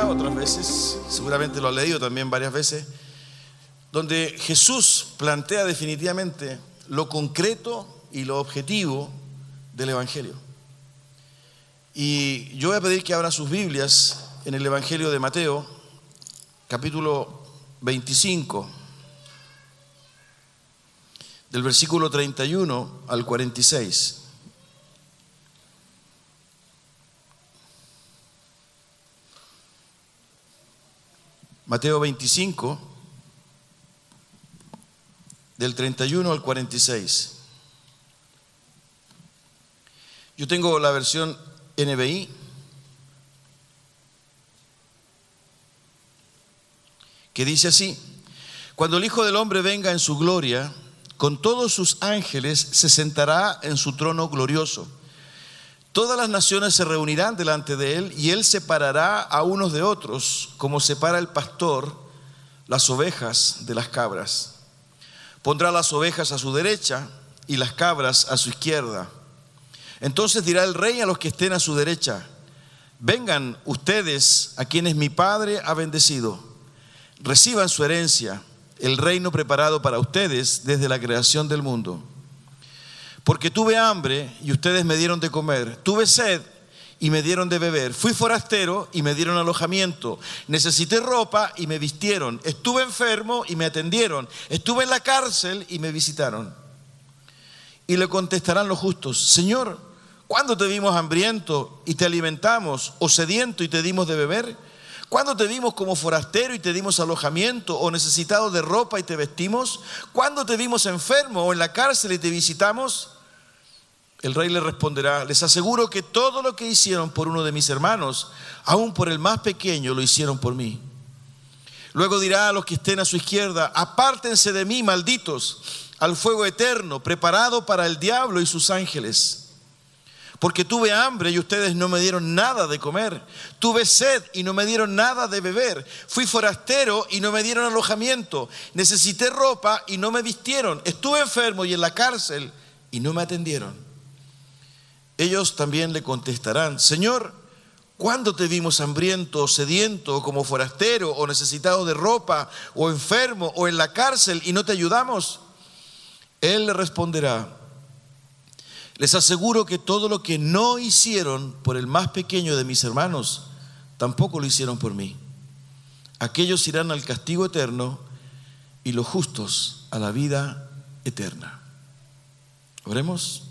escuchado otras veces, seguramente lo ha leído también varias veces, donde Jesús plantea definitivamente lo concreto y lo objetivo del Evangelio. Y yo voy a pedir que abran sus Biblias en el Evangelio de Mateo, capítulo 25, del versículo 31 al 46. Mateo 25, del 31 al 46. Yo tengo la versión NBI, que dice así: cuando el Hijo del Hombre venga en su gloria, con todos sus ángeles se sentará en su trono glorioso. Todas las naciones se reunirán delante de él y él separará a unos de otros, como separa el pastor las ovejas de las cabras. Pondrá las ovejas a su derecha y las cabras a su izquierda. Entonces dirá el rey a los que estén a su derecha: vengan ustedes a quienes mi Padre ha bendecido, reciban su herencia, el reino preparado para ustedes desde la creación del mundo. Porque tuve hambre y ustedes me dieron de comer, tuve sed y me dieron de beber, fui forastero y me dieron alojamiento, necesité ropa y me vistieron, estuve enfermo y me atendieron, estuve en la cárcel y me visitaron. Y le contestarán los justos: Señor, ¿cuándo te vimos hambriento y te alimentamos, o sediento y te dimos de beber? ¿Cuándo te vimos como forastero y te dimos alojamiento, o necesitado de ropa y te vestimos? ¿Cuándo te vimos enfermo o en la cárcel y te visitamos? El rey le responderá: les aseguro que todo lo que hicieron por uno de mis hermanos, aun por el más pequeño, lo hicieron por mí. Luego dirá a los que estén a su izquierda: apártense de mí, malditos, al fuego eterno, preparado para el diablo y sus ángeles. Porque tuve hambre y ustedes no me dieron nada de comer. Tuve sed y no me dieron nada de beber. Fui forastero y no me dieron alojamiento. Necesité ropa y no me vistieron. Estuve enfermo y en la cárcel y no me atendieron. Ellos también le contestarán: Señor, ¿cuándo te vimos hambriento o sediento, o como forastero, o necesitado de ropa, o enfermo, o en la cárcel y no te ayudamos? Él le responderá: les aseguro que todo lo que no hicieron por el más pequeño de mis hermanos, tampoco lo hicieron por mí. Aquellos irán al castigo eterno y los justos a la vida eterna. Oremos.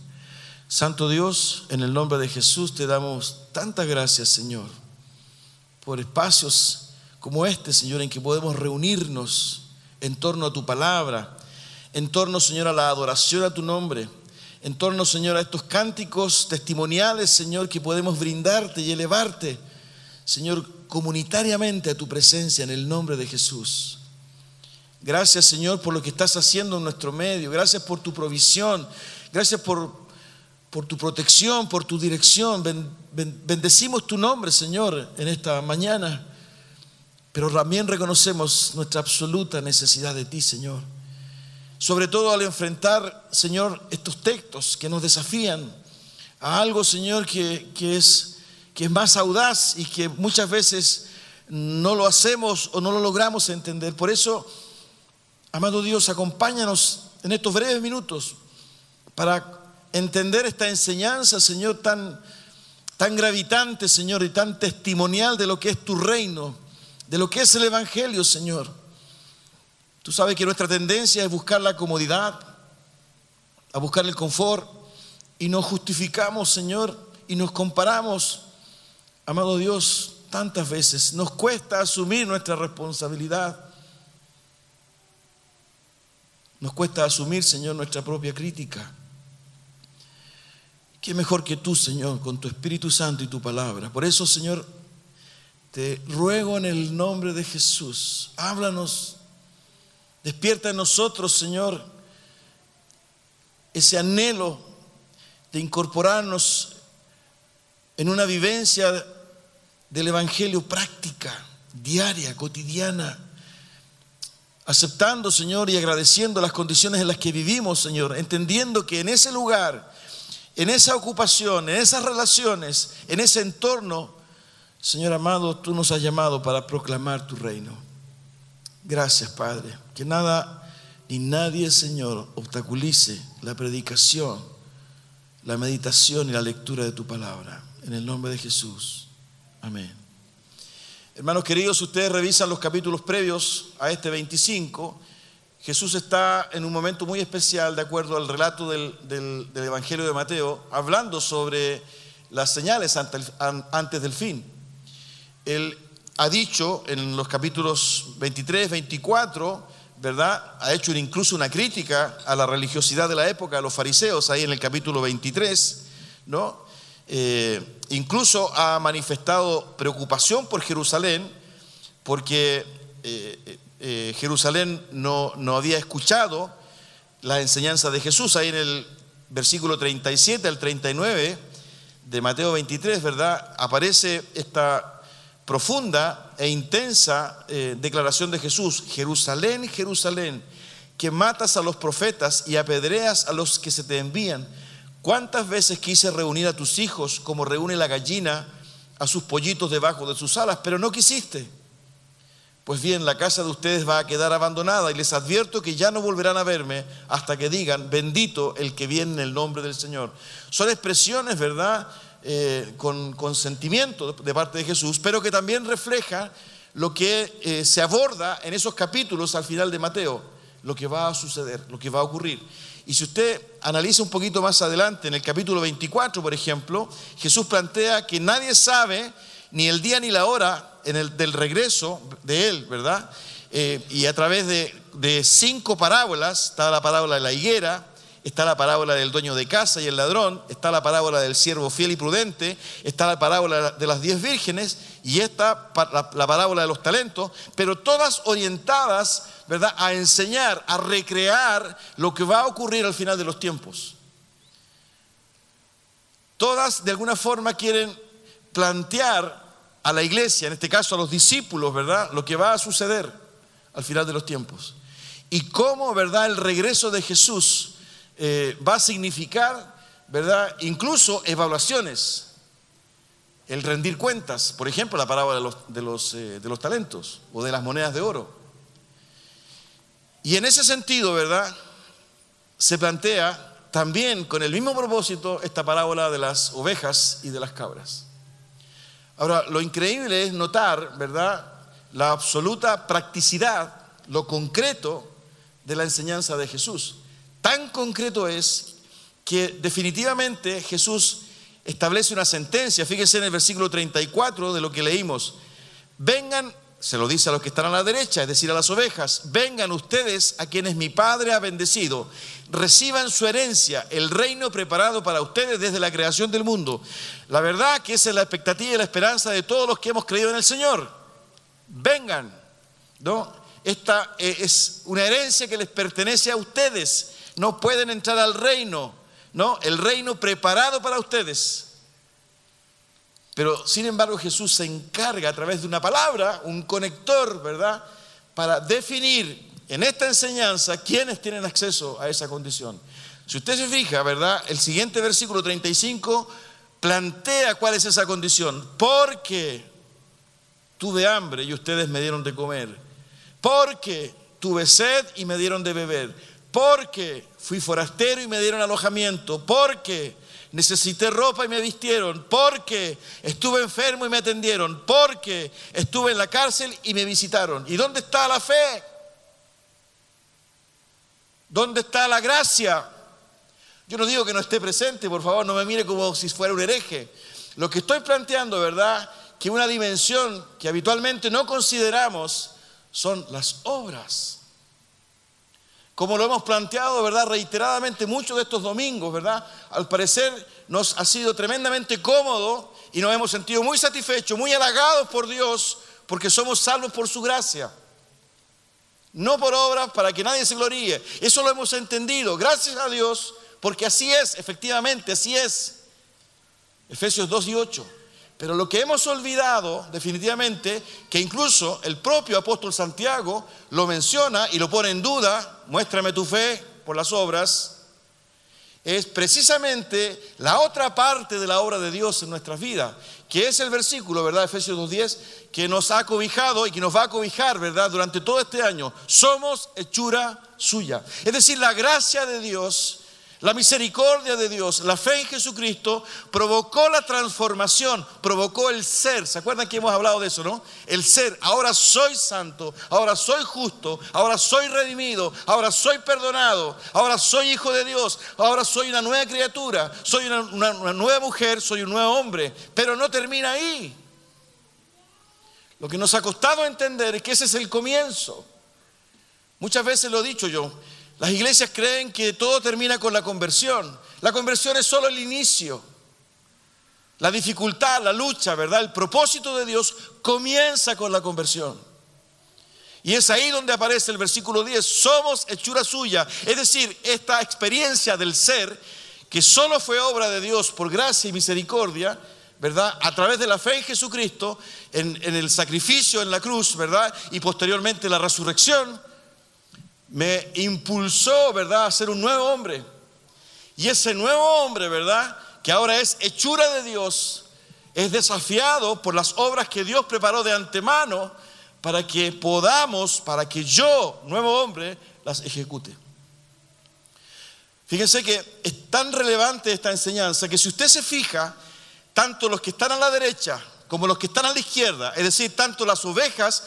Santo Dios, en el nombre de Jesús te damos tantas gracias, Señor, por espacios como este, Señor, en que podemos reunirnos en torno a tu palabra, en torno, Señor, a la adoración a tu nombre, en torno, Señor, a estos cánticos testimoniales, Señor, que podemos brindarte y elevarte, Señor, comunitariamente a tu presencia en el nombre de Jesús. Gracias, Señor, por lo que estás haciendo en nuestro medio. Gracias por tu provisión. Gracias por tu protección, por tu dirección. Bendecimos tu nombre, Señor, en esta mañana, pero también reconocemos nuestra absoluta necesidad de ti, Señor. Sobre todo al enfrentar, Señor, estos textos que nos desafían a algo, Señor, que es más audaz y que muchas veces no lo hacemos o no lo logramos entender. Por eso, amado Dios, acompáñanos en estos breves minutos para entender esta enseñanza, Señor, tan gravitante, Señor, y tan testimonial de lo que es tu reino, de lo que es el Evangelio, Señor. Tú sabes que nuestra tendencia es buscar la comodidad, a buscar el confort, y nos justificamos, Señor, y nos comparamos, amado Dios, tantas veces. Nos cuesta asumir nuestra responsabilidad. Nos cuesta asumir, Señor, nuestra propia crítica. ¿Qué mejor que tú, Señor, con tu Espíritu Santo y tu palabra? Por eso, Señor, te ruego en el nombre de Jesús, háblanos, despierta en nosotros, Señor, ese anhelo de incorporarnos en una vivencia del Evangelio práctica, diaria, cotidiana, aceptando, Señor, y agradeciendo las condiciones en las que vivimos, Señor, entendiendo que en ese lugar, en esa ocupación, en esas relaciones, en ese entorno, Señor amado, tú nos has llamado para proclamar tu reino. Gracias, Padre, que nada ni nadie, Señor, obstaculice la predicación, la meditación y la lectura de tu palabra. En el nombre de Jesús. Amén. Hermanos queridos, ustedes revisan los capítulos previos a este 25. Jesús está en un momento muy especial, de acuerdo al relato del Evangelio de Mateo, hablando sobre las señales antes del fin. Él ha dicho en los capítulos 23, 24, ¿verdad? Ha hecho incluso una crítica a la religiosidad de la época, a los fariseos, ahí en el capítulo 23, ¿no? Incluso ha manifestado preocupación por Jerusalén, porque Jerusalén no había escuchado la enseñanza de Jesús. Ahí en el versículo 37 al 39 de Mateo 23, ¿verdad? Aparece esta profunda e intensa declaración de Jesús: Jerusalén, Jerusalén, que matas a los profetas y apedreas a los que se te envían. ¿Cuántas veces quise reunir a tus hijos como reúne la gallina a sus pollitos debajo de sus alas, pero no quisiste? Pues bien, la casa de ustedes va a quedar abandonada, y les advierto que ya no volverán a verme hasta que digan: bendito el que viene en el nombre del Señor. Son expresiones, ¿verdad?, con sentimiento de parte de Jesús, pero que también refleja lo que se aborda en esos capítulos al final de Mateo, lo que va a suceder, lo que va a ocurrir. Y si usted analiza un poquito más adelante, en el capítulo 24, por ejemplo, Jesús plantea que nadie sabe ni el día ni la hora del regreso de Él, ¿verdad? Y a través de 5 parábolas, está la parábola de la higuera, está la parábola del dueño de casa y el ladrón, está la parábola del siervo fiel y prudente, está la parábola de las 10 vírgenes y está la parábola de los talentos, pero todas orientadas, ¿verdad?, a enseñar, a recrear lo que va a ocurrir al final de los tiempos. Todas de alguna forma quieren plantear a la iglesia, en este caso a los discípulos, ¿verdad?, lo que va a suceder al final de los tiempos. Y cómo, ¿verdad?, el regreso de Jesús va a significar, ¿verdad?, incluso evaluaciones, el rendir cuentas. Por ejemplo, la parábola de los talentos o de las monedas de oro. Y en ese sentido, ¿verdad?, se plantea también con el mismo propósito esta parábola de las ovejas y de las cabras. Ahora, lo increíble es notar, ¿verdad?, la absoluta practicidad, lo concreto de la enseñanza de Jesús. Tan concreto es que definitivamente Jesús establece una sentencia. Fíjense en el versículo 34 de lo que leímos: vengan, se lo dice a los que están a la derecha, es decir, a las ovejas: vengan ustedes a quienes mi Padre ha bendecido, reciban su herencia, el reino preparado para ustedes desde la creación del mundo. La verdad que esa es la expectativa y la esperanza de todos los que hemos creído en el Señor. Vengan, ¿no? Esta es una herencia que les pertenece a ustedes. No pueden entrar al reino, ¿no?, el reino preparado para ustedes. Pero sin embargo Jesús se encarga a través de una palabra, un conector, ¿verdad?, para definir en esta enseñanza quiénes tienen acceso a esa condición. Si usted se fija, ¿verdad?, el siguiente versículo 35 plantea cuál es esa condición: porque tuve hambre y ustedes me dieron de comer, porque tuve sed y me dieron de beber, porque fui forastero y me dieron alojamiento, porque necesité ropa y me vistieron, porque estuve enfermo y me atendieron, porque estuve en la cárcel y me visitaron. ¿Y dónde está la fe? ¿Dónde está la gracia? Yo no digo que no esté presente, por favor, no me mire como si fuera un hereje. Lo que estoy planteando, ¿verdad?, que una dimensión que habitualmente no consideramos son las obras. Como lo hemos planteado, ¿verdad?, reiteradamente muchos de estos domingos, ¿verdad?, al parecer nos ha sido tremendamente cómodo y nos hemos sentido muy satisfechos, muy halagados por Dios, porque somos salvos por su gracia. No por obras para que nadie se gloríe. Eso lo hemos entendido, gracias a Dios, porque así es, efectivamente, así es. Efesios 2 y 8. Pero lo que hemos olvidado definitivamente, que incluso el propio apóstol Santiago lo menciona y lo pone en duda: muéstrame tu fe por las obras, es precisamente la otra parte de la obra de Dios en nuestras vidas, que es el versículo, ¿verdad? Efesios 2:10, que nos ha cobijado y que nos va a cobijar, ¿verdad? Durante todo este año. Somos hechura suya. Es decir, la gracia de Dios, la misericordia de Dios, la fe en Jesucristo provocó la transformación, provocó el ser. ¿Se acuerdan que hemos hablado de eso, no? El ser. Ahora soy santo, ahora soy justo, ahora soy redimido, ahora soy perdonado, ahora soy hijo de Dios, ahora soy una nueva criatura, soy una nueva mujer, soy un nuevo hombre. Pero no termina ahí. Lo que nos ha costado entender es que ese es el comienzo. Muchas veces lo he dicho yo. Las iglesias creen que todo termina con la conversión. La conversión es solo el inicio. La dificultad, la lucha, ¿verdad? El propósito de Dios comienza con la conversión. Y es ahí donde aparece el versículo 10. Somos hechura suya. Es decir, esta experiencia del ser, que solo fue obra de Dios por gracia y misericordia, ¿verdad? A través de la fe en Jesucristo, en el sacrificio en la cruz, ¿verdad? Y posteriormente la resurrección, me impulsó, ¿verdad?, a ser un nuevo hombre. Y ese nuevo hombre, ¿verdad?, que ahora es hechura de Dios, es desafiado por las obras que Dios preparó de antemano para que podamos, para que yo, nuevo hombre, las ejecute. Fíjense que es tan relevante esta enseñanza que si usted se fija, tanto los que están a la derecha como los que están a la izquierda, es decir, tanto las ovejas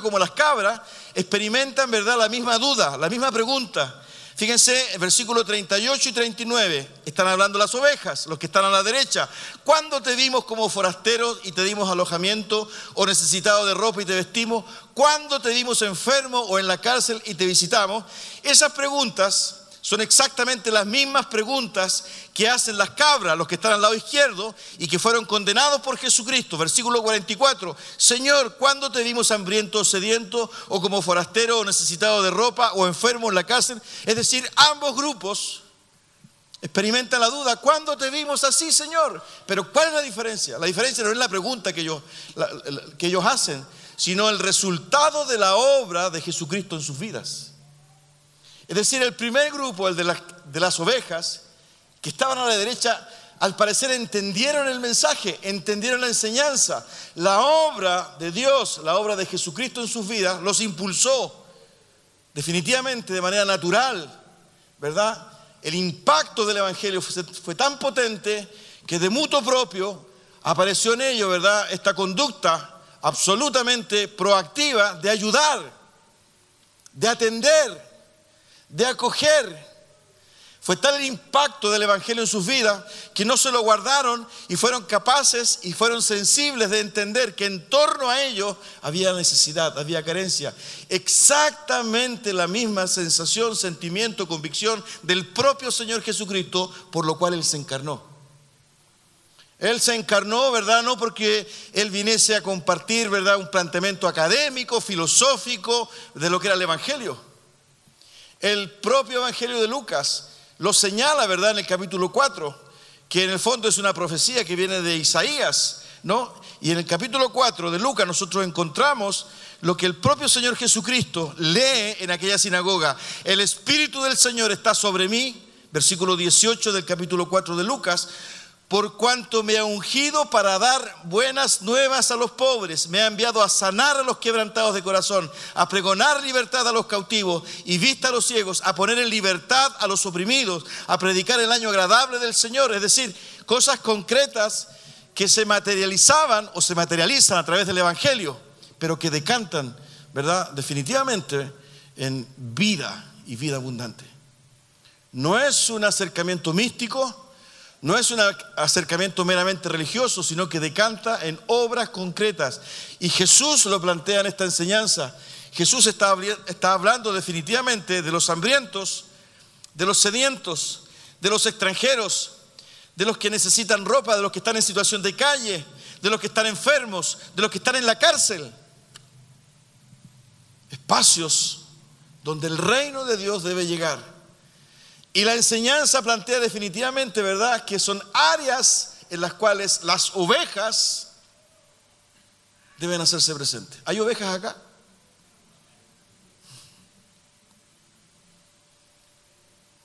como las cabras, experimentan, ¿verdad?, la misma duda, la misma pregunta. Fíjense, el versículo 38 y 39, están hablando las ovejas, los que están a la derecha. ¿Cuándo te vimos como forasteros y te dimos alojamiento, o necesitado de ropa y te vestimos? ¿Cuándo te vimos enfermo o en la cárcel y te visitamos? Esas preguntas son exactamente las mismas preguntas que hacen las cabras, los que están al lado izquierdo y que fueron condenados por Jesucristo. Versículo 44, Señor, ¿cuándo te vimos hambriento o sediento, o como forastero o necesitado de ropa, o enfermo en la cárcel? Es decir, ambos grupos experimentan la duda. ¿Cuándo te vimos así, Señor? Pero ¿cuál es la diferencia? La diferencia no es la pregunta que ellos hacen, sino el resultado de la obra de Jesucristo en sus vidas. Es decir, el primer grupo, el de las ovejas, que estaban a la derecha, al parecer entendieron el mensaje, entendieron la enseñanza. La obra de Dios, la obra de Jesucristo en sus vidas, los impulsó definitivamente de manera natural, ¿verdad? El impacto del Evangelio fue tan potente que de mutuo propio apareció en ellos, ¿verdad?, esta conducta absolutamente proactiva de ayudar, de atender, de acoger. Fue tal el impacto del Evangelio en sus vidas que no se lo guardaron y fueron capaces y fueron sensibles de entender que en torno a ellos había necesidad, había carencia. Exactamente la misma sensación, sentimiento, convicción del propio Señor Jesucristo, por lo cual Él se encarnó. Él se encarnó, ¿verdad?, no porque Él viniese a compartir, ¿verdad?, un planteamiento académico, filosófico de lo que era el Evangelio. El propio Evangelio de Lucas lo señala, ¿verdad?, en el capítulo 4, que en el fondo es una profecía que viene de Isaías, ¿no? Y en el capítulo 4 de Lucas nosotros encontramos lo que el propio Señor Jesucristo lee en aquella sinagoga. El Espíritu del Señor está sobre mí, versículo 18 del capítulo 4 de Lucas, por cuanto me ha ungido para dar buenas nuevas a los pobres, me ha enviado a sanar a los quebrantados de corazón, a pregonar libertad a los cautivos y vista a los ciegos, a poner en libertad a los oprimidos, a predicar el año agradable del Señor. Es decir, cosas concretas que se materializaban o se materializan a través del Evangelio, pero que decantan, ¿verdad?, definitivamente en vida y vida abundante. No es un acercamiento místico, no es un acercamiento meramente religioso, sino que decanta en obras concretas. Y Jesús lo plantea en esta enseñanza. Jesús está hablando definitivamente de los hambrientos, de los sedientos, de los extranjeros, de los que necesitan ropa, de los que están en situación de calle, de los que están enfermos, de los que están en la cárcel. Espacios donde el reino de Dios debe llegar. Y la enseñanza plantea definitivamente, ¿verdad?, que son áreas en las cuales las ovejas deben hacerse presentes. ¿Hay ovejas acá?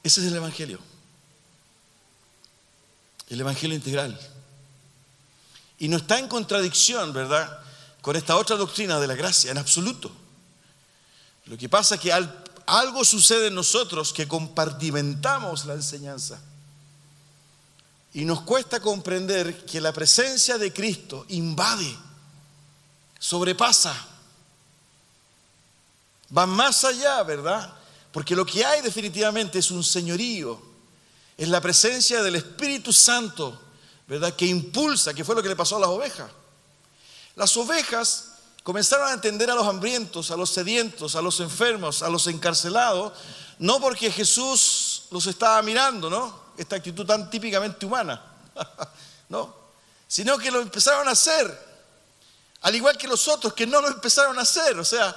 Ese es el Evangelio. el Evangelio integral. Y no está en contradicción, ¿verdad?, con esta otra doctrina de la gracia, en absoluto. Lo que pasa es que algo sucede en nosotros que compartimentamos la enseñanza. Y nos cuesta comprender que la presencia de Cristo invade, sobrepasa, va más allá, ¿verdad? Porque lo que hay definitivamente es un señorío, es la presencia del Espíritu Santo, ¿verdad?, que impulsa, que fue lo que le pasó a las ovejas. Las ovejas comenzaron a entender a los hambrientos, a los sedientos, a los enfermos, a los encarcelados, no porque Jesús los estaba mirando, ¿no?, esta actitud tan típicamente humana, ¿no?, sino que lo empezaron a hacer, al igual que los otros que no lo empezaron a hacer. O sea,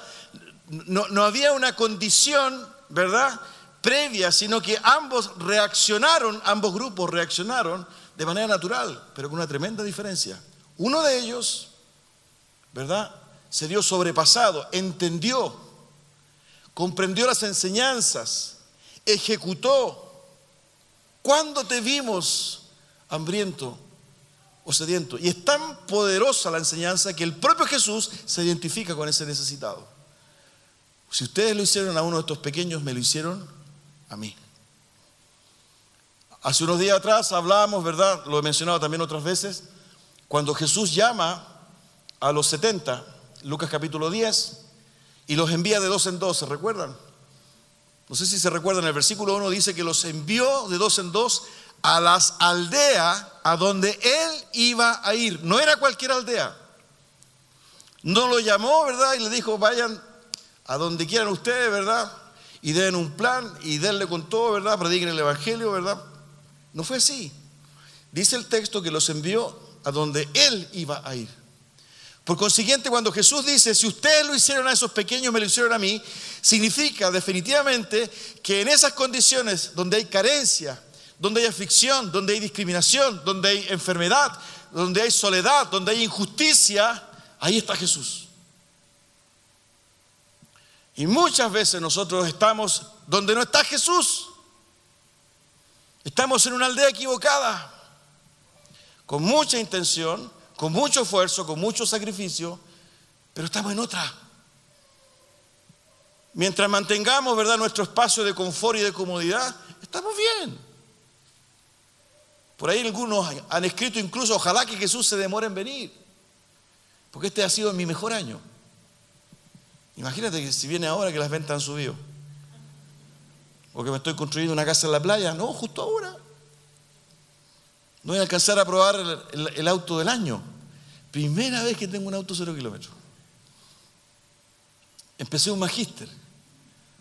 no había una condición, ¿verdad?, previa, sino que ambos grupos reaccionaron de manera natural, pero con una tremenda diferencia. Uno de ellos, ¿verdad?, se vio sobrepasado, entendió, comprendió las enseñanzas, ejecutó. ¿Cuándo te vimos hambriento o sediento? Y es tan poderosa la enseñanza que el propio Jesús se identifica con ese necesitado. Si ustedes lo hicieron a uno de estos pequeños, me lo hicieron a mí. Hace unos días atrás hablábamos, ¿verdad?, lo he mencionado también otras veces, cuando Jesús llama a los 70, Lucas capítulo 10, y los envía de 2 en 2, ¿se recuerdan? No sé si se recuerdan, el versículo 1 dice que los envió de 2 en 2 a las aldeas a donde él iba a ir. No era cualquier aldea. No lo llamó, ¿verdad?, y le dijo, vayan a donde quieran ustedes, ¿verdad?, y den un plan y denle con todo, ¿verdad?, prediquen el Evangelio, ¿verdad? No fue así. Dice el texto que los envió a donde él iba a ir. Por consiguiente, cuando Jesús dice, si ustedes lo hicieron a esos pequeños, me lo hicieron a mí, significa definitivamente que en esas condiciones donde hay carencia, donde hay aflicción, donde hay discriminación, donde hay enfermedad, donde hay soledad, donde hay injusticia, ahí está Jesús. Y muchas veces nosotros estamos donde no está Jesús. Estamos en una aldea equivocada, con mucha intención, con mucho esfuerzo, con mucho sacrificio, pero estamos en otra. Mientras mantengamos, ¿verdad?, nuestro espacio de confort y de comodidad, estamos bien. Por ahí algunos han escrito incluso, ojalá que Jesús se demore en venir, porque este ha sido mi mejor año. Imagínate que si viene ahora que las ventas han subido, o que me estoy construyendo una casa en la playa, no, justo ahora. No voy a alcanzar a probar el auto del año. Primera vez que tengo un auto 0 kilómetros. Empecé un magíster,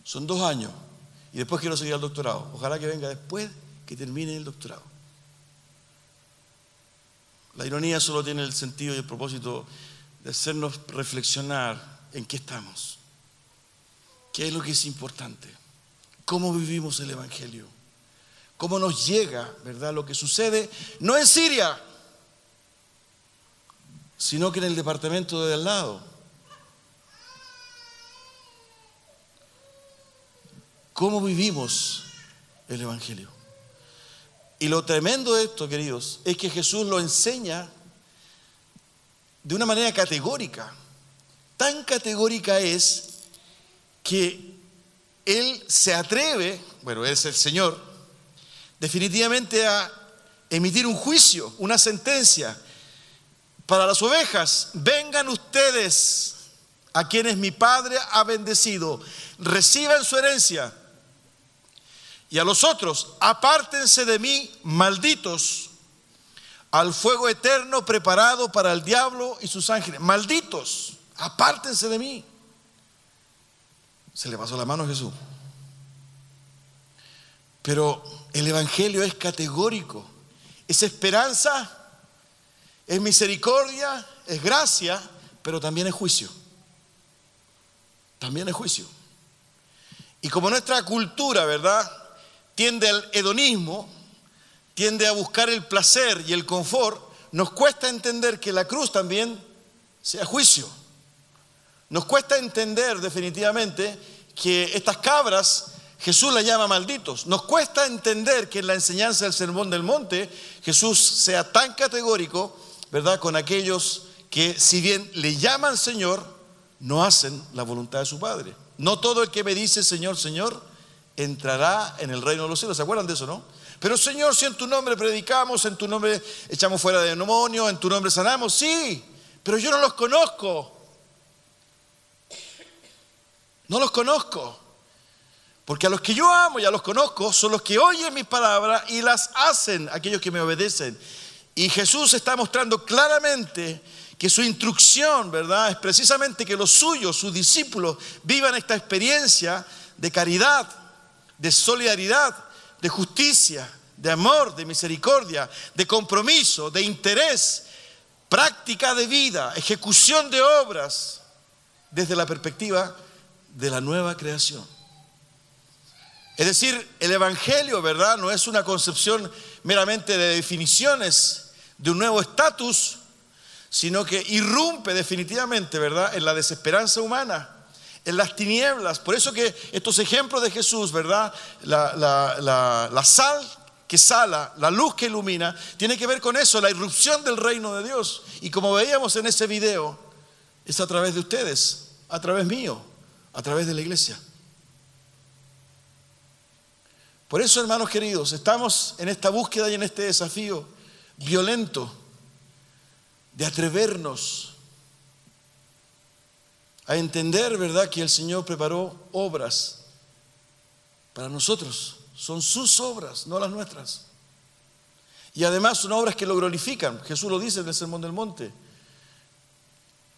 son 2 años, y después quiero seguir al doctorado. Ojalá que venga después que termine el doctorado. La ironía solo tiene el sentido y el propósito de hacernos reflexionar en qué estamos, qué es lo que es importante, cómo vivimos el Evangelio, cómo nos llega, ¿verdad?, lo que sucede, no en Siria, sino que en el departamento de al lado. ¿Cómo vivimos el Evangelio? Y lo tremendo de esto, queridos, es que Jesús lo enseña de una manera categórica. Tan categórica es que Él se atreve, bueno, Él es el Señor, definitivamente a emitir un juicio, una sentencia para las ovejas. Vengan ustedes a quienes mi Padre ha bendecido, reciban su herencia. Y a los otros, apártense de mí, malditos, al fuego eterno preparado para el diablo y sus ángeles. Malditos, apártense de mí. Se le pasó la mano a Jesús. Pero el Evangelio es categórico. Es esperanza, es misericordia, es gracia, pero también es juicio. También es juicio. Y como nuestra cultura, ¿verdad?, tiende al hedonismo, tiende a buscar el placer y el confort, nos cuesta entender que la cruz también sea juicio. Nos cuesta entender definitivamente que estas cabras Jesús la llama malditos. Nos cuesta entender que en la enseñanza del Sermón del Monte Jesús sea tan categórico, ¿verdad?, con aquellos que, si bien le llaman Señor, no hacen la voluntad de su Padre. No todo el que me dice Señor, Señor, entrará en el reino de los cielos. ¿Se acuerdan de eso, no? Pero Señor, si en tu nombre predicamos, en tu nombre echamos fuera de demonios, en tu nombre sanamos, sí, pero yo no los conozco. No los conozco. Porque a los que yo amo y a los conozco son los que oyen mis palabras y las hacen, aquellos que me obedecen. Y Jesús está mostrando claramente que su instrucción, ¿verdad?, es precisamente que los suyos, sus discípulos, vivan esta experiencia de caridad, de solidaridad, de justicia, de amor, de misericordia, de compromiso, de interés, práctica de vida, ejecución de obras, desde la perspectiva de la nueva creación. Es decir, el Evangelio, ¿verdad?, no es una concepción meramente de definiciones de un nuevo estatus, sino que irrumpe definitivamente, ¿verdad?, en la desesperanza humana, en las tinieblas. Por eso que estos ejemplos de Jesús, ¿verdad?, la sal que sala, la luz que ilumina, tiene que ver con eso, la irrupción del reino de Dios. Y como veíamos en ese video, es a través de ustedes, a través mío, a través de la iglesia. Por eso, hermanos queridos, estamos en esta búsqueda y en este desafío violento de atrevernos a entender, ¿verdad?, que el Señor preparó obras para nosotros. Son sus obras, no las nuestras. Y además son obras que lo glorifican. Jesús lo dice en el Sermón del Monte.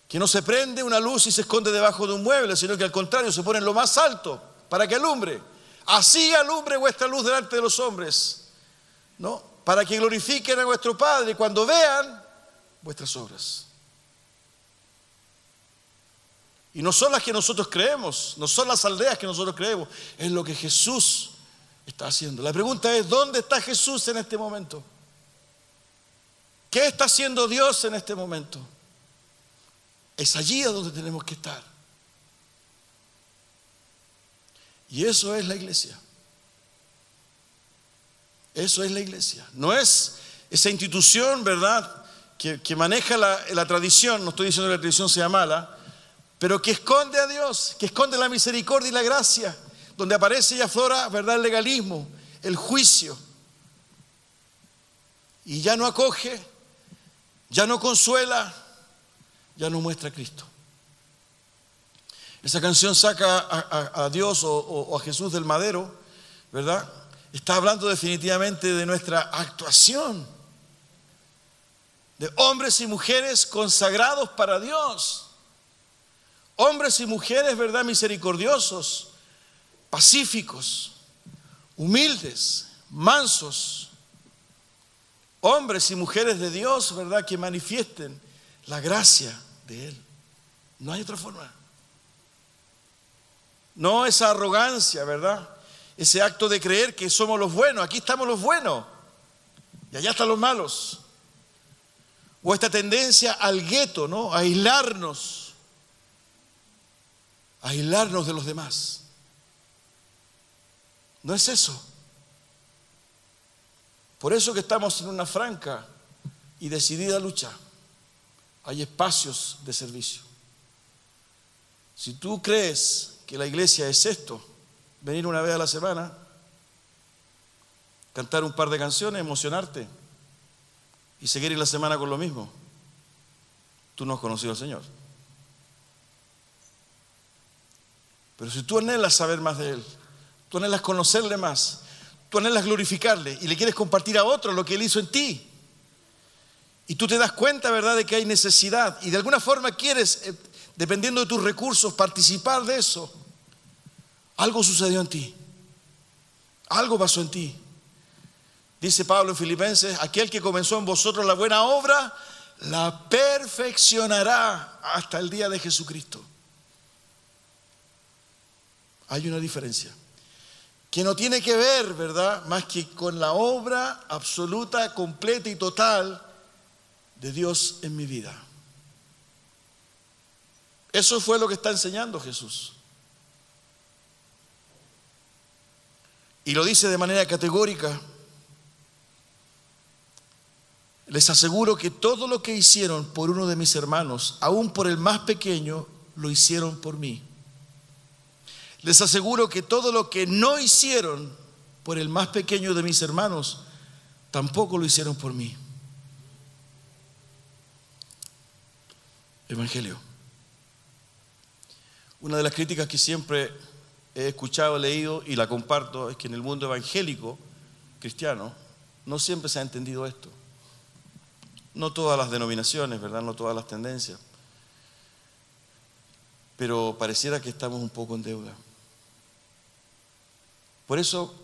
Que no se prende una luz y se esconde debajo de un mueble, sino que al contrario se pone en lo más alto para que alumbre. Así alumbre vuestra luz delante de los hombres, ¿no?, para que glorifiquen a vuestro Padre cuando vean vuestras obras. Y no son las que nosotros creemos, no son las aldeas que nosotros creemos, es lo que Jesús está haciendo. La pregunta es, ¿dónde está Jesús en este momento? ¿Qué está haciendo Dios en este momento? Es allí a donde tenemos que estar. Y eso es la iglesia. Eso es la iglesia. No es esa institución, ¿verdad?, que maneja la tradición. No estoy diciendo que la tradición sea mala, pero que esconde a Dios, que esconde la misericordia y la gracia, donde aparece y aflora, ¿verdad?, el legalismo, el juicio. Y ya no acoge, ya no consuela, ya no muestra a Cristo. Esa canción saca a Dios o a Jesús del madero, ¿verdad? Está hablando definitivamente de nuestra actuación, de hombres y mujeres consagrados para Dios, hombres y mujeres, ¿verdad?, misericordiosos, pacíficos, humildes, mansos, hombres y mujeres de Dios, ¿verdad?, que manifiesten la gracia de Él. No hay otra forma. No esa arrogancia, ¿verdad?, ese acto de creer que somos los buenos, aquí estamos los buenos y allá están los malos. O esta tendencia al gueto, ¿no?, a aislarnos de los demás. No es eso. Por eso que estamos en una franca y decidida lucha. Hay espacios de servicio. Si tú crees que la iglesia es esto, venir una vez a la semana, cantar un par de canciones, emocionarte y seguir en la semana con lo mismo, tú no has conocido al Señor. Pero si tú anhelas saber más de Él, tú anhelas conocerle más, tú anhelas glorificarle y le quieres compartir a otros lo que Él hizo en ti, y tú te das cuenta, ¿verdad?, de que hay necesidad y de alguna forma quieres, dependiendo de tus recursos, participar de eso, algo sucedió en ti, algo pasó en ti. Dice Pablo en Filipenses, aquel que comenzó en vosotros la buena obra, la perfeccionará hasta el día de Jesucristo. Hay una diferencia que no tiene que ver, ¿verdad?, más que con la obra absoluta, completa y total de Dios en mi vida. Eso fue lo que está enseñando Jesús. Y lo dice de manera categórica. Les aseguro que todo lo que hicieron por uno de mis hermanos, aún por el más pequeño, lo hicieron por mí. Les aseguro que todo lo que no hicieron por el más pequeño de mis hermanos, tampoco lo hicieron por mí. Evangelio. Una de las críticas que siempre he escuchado, leído y la comparto es que en el mundo evangélico cristiano no siempre se ha entendido esto. No todas las denominaciones, ¿verdad? No todas las tendencias. Pero pareciera que estamos un poco en deuda. Por eso,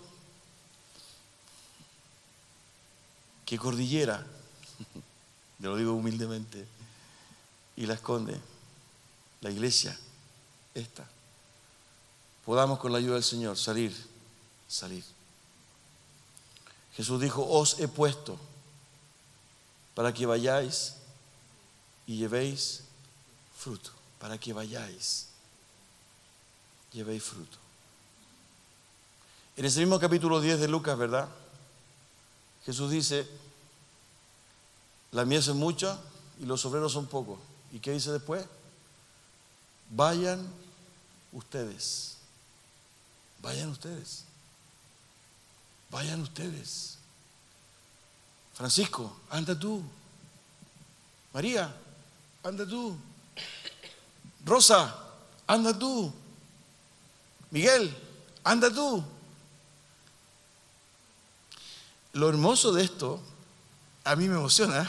que Cordillera, te lo digo humildemente, y Las Condes, la iglesia, esta, podamos con la ayuda del Señor salir. Jesús dijo, os he puesto para que vayáis y llevéis fruto. Para que vayáis, llevéis fruto. En ese mismo capítulo 10 de Lucas, ¿verdad? Jesús dice, la mies es mucha y los obreros son pocos. ¿Y qué dice después? Vayan ustedes. Vayan ustedes. Vayan ustedes. Francisco, anda tú. María, anda tú. Rosa, anda tú. Miguel, anda tú. Lo hermoso de esto, a mí me emociona,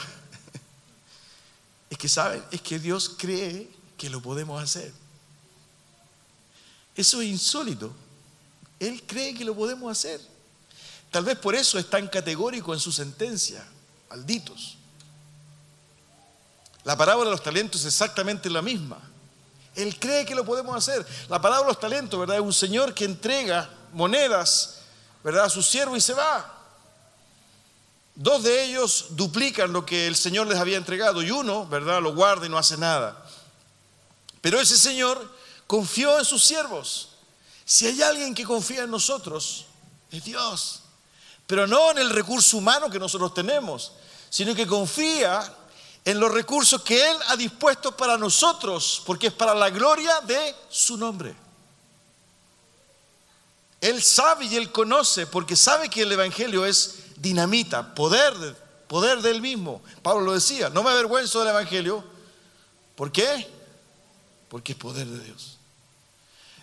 es que saben, es que Dios cree que lo podemos hacer. Eso es insólito. Él cree que lo podemos hacer. Tal vez por eso es tan categórico en su sentencia. Malditos. La parábola de los talentos es exactamente la misma. Él cree que lo podemos hacer. La parábola de los talentos, ¿verdad? Es un señor que entrega monedas, ¿verdad?, a su siervo y se va. 2 de ellos duplican lo que el Señor les había entregado y uno, ¿verdad?, lo guarda y no hace nada. Pero ese señor confió en sus siervos. Si hay alguien que confía en nosotros, es Dios. Pero no en el recurso humano que nosotros tenemos, sino que confía en los recursos que Él ha dispuesto para nosotros, porque es para la gloria de su nombre. Él sabe y Él conoce, porque sabe que el Evangelio es dinamita, poder de Él mismo. Pablo lo decía, no me avergüenzo del Evangelio. ¿Por qué? Porque es poder de Dios.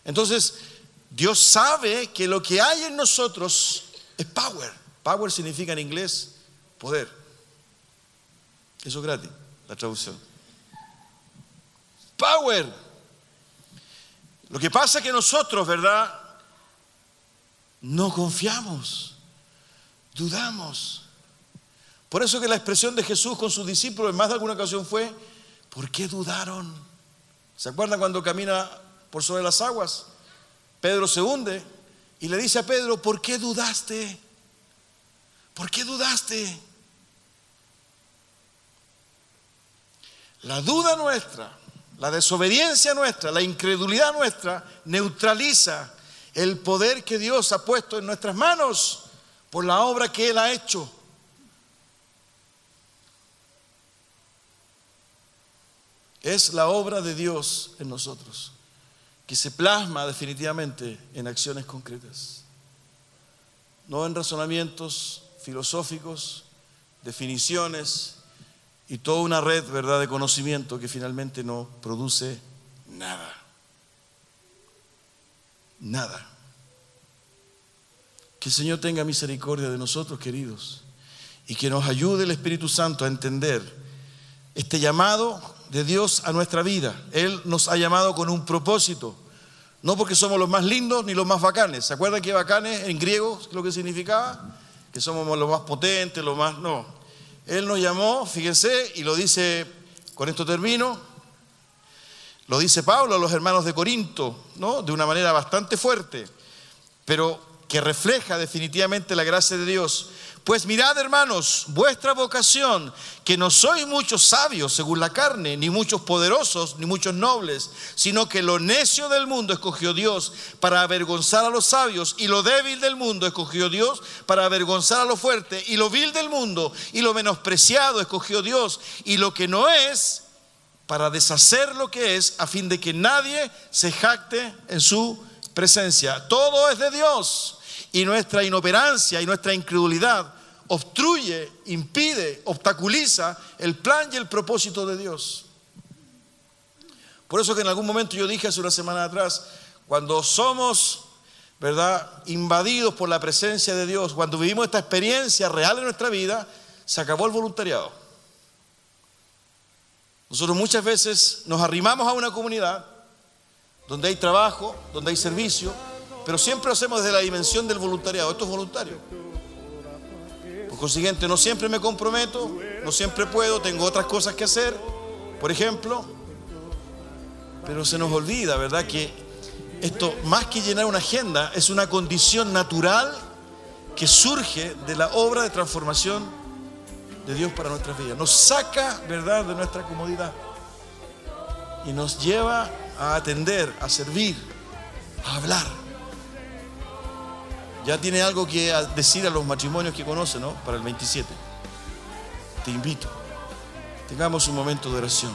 Entonces, Dios sabe que lo que hay en nosotros es power. Power significa en inglés poder. Eso es gratis, la traducción. Power. Lo que pasa es que nosotros, ¿verdad?, no confiamos, dudamos. Por eso que la expresión de Jesús con sus discípulos en más de alguna ocasión fue, ¿por qué dudaron? ¿Se acuerdan cuando camina por sobre las aguas? Pedro se hunde y le dice a Pedro, ¿por qué dudaste? ¿Por qué dudaste? La duda nuestra, la desobediencia nuestra, la incredulidad nuestra neutraliza el poder que Dios ha puesto en nuestras manos por la obra que Él ha hecho. Es la obra de Dios en nosotros, que se plasma definitivamente en acciones concretas, no en razonamientos filosóficos, definiciones y toda una red, ¿verdad?, de conocimiento que finalmente no produce nada. Nada. Que el Señor tenga misericordia de nosotros, queridos, y que nos ayude el Espíritu Santo a entender este llamado de Dios a nuestra vida. Él nos ha llamado con un propósito, no porque somos los más lindos ni los más bacanes. ¿Se acuerdan que bacanes en griego lo que significaba? Que somos los más potentes, los más... No. Él nos llamó, fíjense, y lo dice, con esto termino, lo dice Pablo a los hermanos de Corinto, ¿no?, de una manera bastante fuerte, pero que refleja definitivamente la gracia de Dios. Pues mirad, hermanos, vuestra vocación, que no sois muchos sabios según la carne, ni muchos poderosos, ni muchos nobles, sino que lo necio del mundo escogió Dios para avergonzar a los sabios, y lo débil del mundo escogió Dios para avergonzar a lo fuerte, y lo vil del mundo y lo menospreciado escogió Dios, y lo que no es, para deshacer lo que es, a fin de que nadie se jacte en su presencia. Todo es de Dios, y nuestra inoperancia y nuestra incredulidad obstruye, impide, obstaculiza el plan y el propósito de Dios. Por eso que en algún momento yo dije hace una semana atrás, cuando somos, ¿verdad?, invadidos por la presencia de Dios, cuando vivimos esta experiencia real en nuestra vida, se acabó el voluntariado. Nosotros muchas veces nos arrimamos a una comunidad donde hay trabajo, donde hay servicio, pero siempre lo hacemos desde la dimensión del voluntariado. Esto es voluntario. Por consiguiente, no siempre me comprometo, no siempre puedo, tengo otras cosas que hacer, por ejemplo, pero se nos olvida, ¿verdad?, que esto, más que llenar una agenda, es una condición natural que surge de la obra de transformación de Dios para nuestras vidas. Nos saca, ¿verdad?, de nuestra comodidad y nos lleva a atender, a servir, a hablar. Ya tiene algo que decir a los matrimonios que conocen, ¿no?, para el 27. Te invito, tengamos un momento de oración.